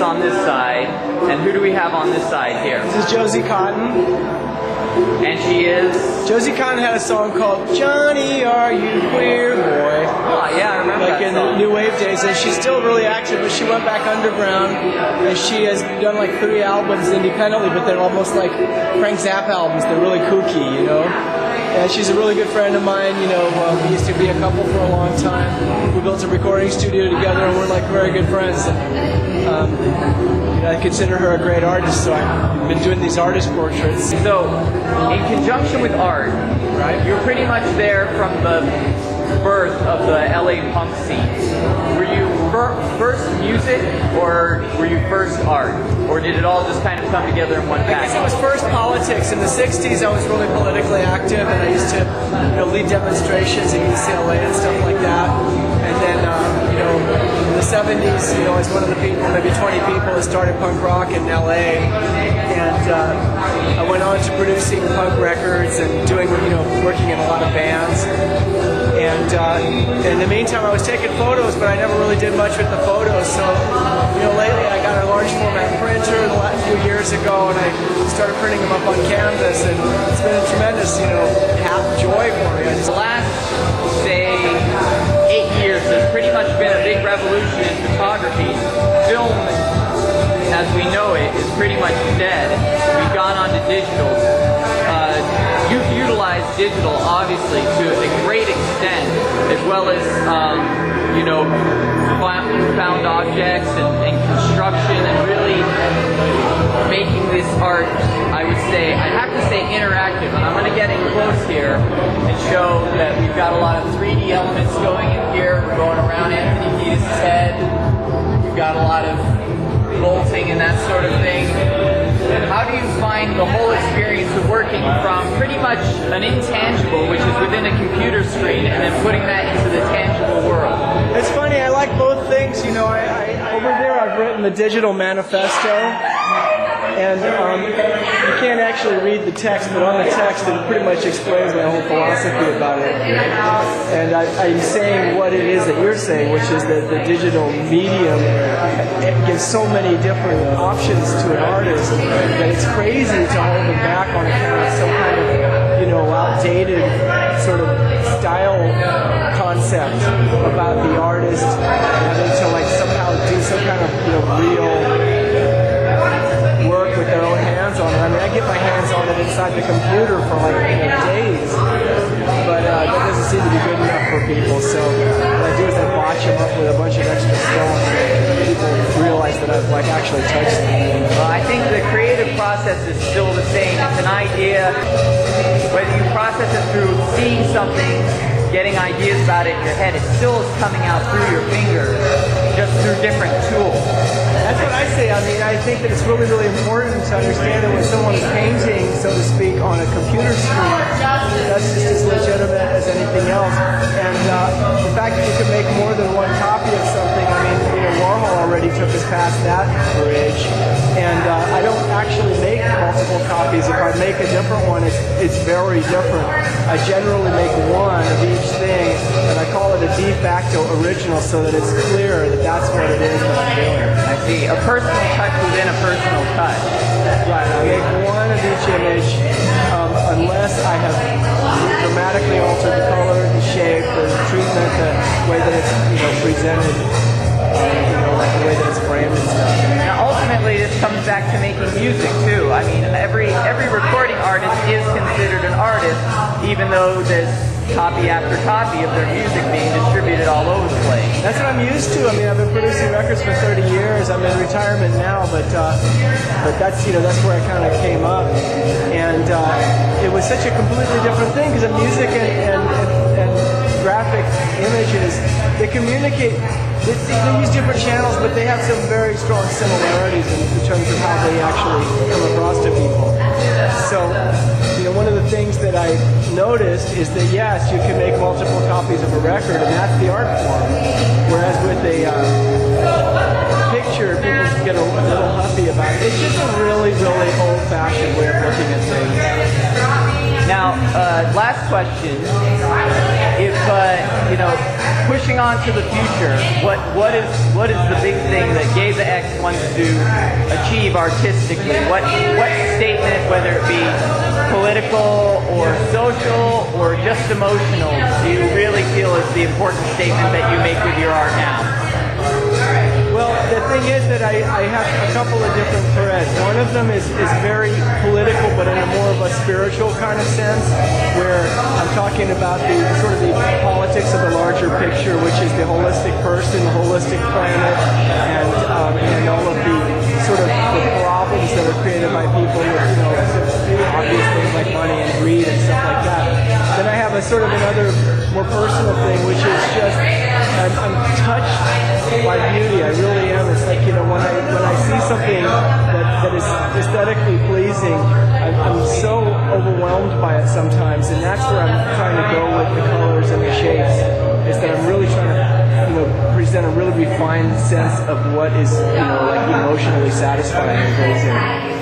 on this side, and who do we have on this side here? This is Josie Cotton. And she is? Josie Cotton had a song called Johnny, Are You Queer Boy? Oh, yeah, I remember like that in song. the New Wave days, and she's still really active, but she went back underground, and she has done like 3 albums independently, but they're almost like Frank Zappa albums. They're really kooky, you know? And she's a really good friend of mine, you know. We used to be a couple for a long time. We built a recording studio together, and we're like very good friends. And, you know, I consider her a great artist, so I've been doing these artist portraits. So, in conjunction with art, right, you're pretty much there from the birth of the LA punk scene. Were you first music, or were you first art? Or did it all just kind of come together in one package? I guess it was first politics. In the 60s, I was really politically active, and I used to, you know, lead demonstrations at UCLA and stuff like that. And then, you know, in the 70s, you know, I was one of the people, maybe 20 people that started punk rock in LA. And I went on to producing punk records and doing, you know, working in a lot of bands. And in the meantime, I was taking photos, but I never really did much with the photos. So, you know, lately I got a large format printer the last few years ago, and I started printing them up on canvas, and it's been a tremendous, you know, joy for me. The last, say, 8 years has pretty much been a big revolution in photography. Film, as we know it, is pretty much dead. We've gone on to digital. You've utilized digital, obviously, to a great extent, as well as, you know, found objects and construction, and really making this art, I would say, I have to say interactive. And I'm going to get in close here and show that we've got a lot of 3D elements going in here. We're going around Anthony Kiedis' head. We've got a lot of bolting and that sort of thing. And how do you find the whole experience of working from pretty much an intangible, which is within a computer screen, and then putting that into the tangible world? It's funny, I like both things. You know, over there I've written the digital manifesto, and you can't actually read the text, but on the text it pretty much explains my whole philosophy about it. And I'm saying what it is that you're saying, which is that the digital medium, it gives so many different options to an artist that it's crazy to hold them back on account of some kind of, you know, outdated sort of style concept about the artist having to like somehow do some kind of, you know, real work with their own hands on it. I mean, I get my hands on it inside the computer for like, you know, days, but that doesn't seem to be good enough for people. So what I do is I botch them up with a bunch of extra stones, and people realize that I've like actually touched them. Well, I think the creative process is still the same. It's an idea. Whether you process it through seeing something, getting ideas about it in your head, it still is coming out through your fingers, just through different tools. That's what I say. I mean, I think that it's really, really important to understand that when someone is painting, so to speak, on a computer screen, that's just as legitimate as anything else. And the fact that you can make more than one copy of something, I mean, you know, Warhol already took us past that bridge. And I don't actually make multiple copies. If I make a different one, it's very different. I generally make one of each thing, and I call it a de facto original so that it's clear that that's what it is that I'm doing. I see. A personal touch within a personal touch. Right. I make one of each image unless I have dramatically altered the color, the shape, the treatment, the way that it's, you know, presented, you know, like the way that it's framed and stuff. Now, ultimately, this comes back to making music too. I mean, every recording artist is considered an artist, even though there's copy after copy of their music being distributed all over the place. That's what I'm used to. I mean, I've been producing records for 30 years. I'm in retirement now, but that's, you know, that's where I kind of came up, and it was such a completely different thing because music and graphic images, they communicate. They use different channels, but they have some very strong similarities in terms of how they actually come across to people. So, you know, one of the things that I noticed is that yes, you can make multiple copies of a record, and that's the art form. Whereas with a picture, people get a little huffy about it. It's just a really, really old-fashioned way of looking at things. Now, last question. If, you know, pushing on to the future, what is the big thing that Geza X wants to achieve artistically? What statement, whether it be political or social or just emotional, do you really feel is the important statement that you make with your art now? Well, the thing is that I have a couple of different threads. One of them is very political, but in a more of a spiritual kind of sense, where I'm talking about the sort of the politics of the larger picture, which is the holistic person, the holistic planet, and all of the sort of the problems that are created by people with, obvious things like money and greed and stuff like that. Then I have a sort of another more personal thing, which is just I'm touched by beauty. I really am. It's like, when I see something that is aesthetically pleasing, I'm so overwhelmed by it sometimes, and that's where I'm trying to go with the colors and the shapes. Is that I'm really trying to present a really refined sense of what is like emotionally satisfying and pleasing.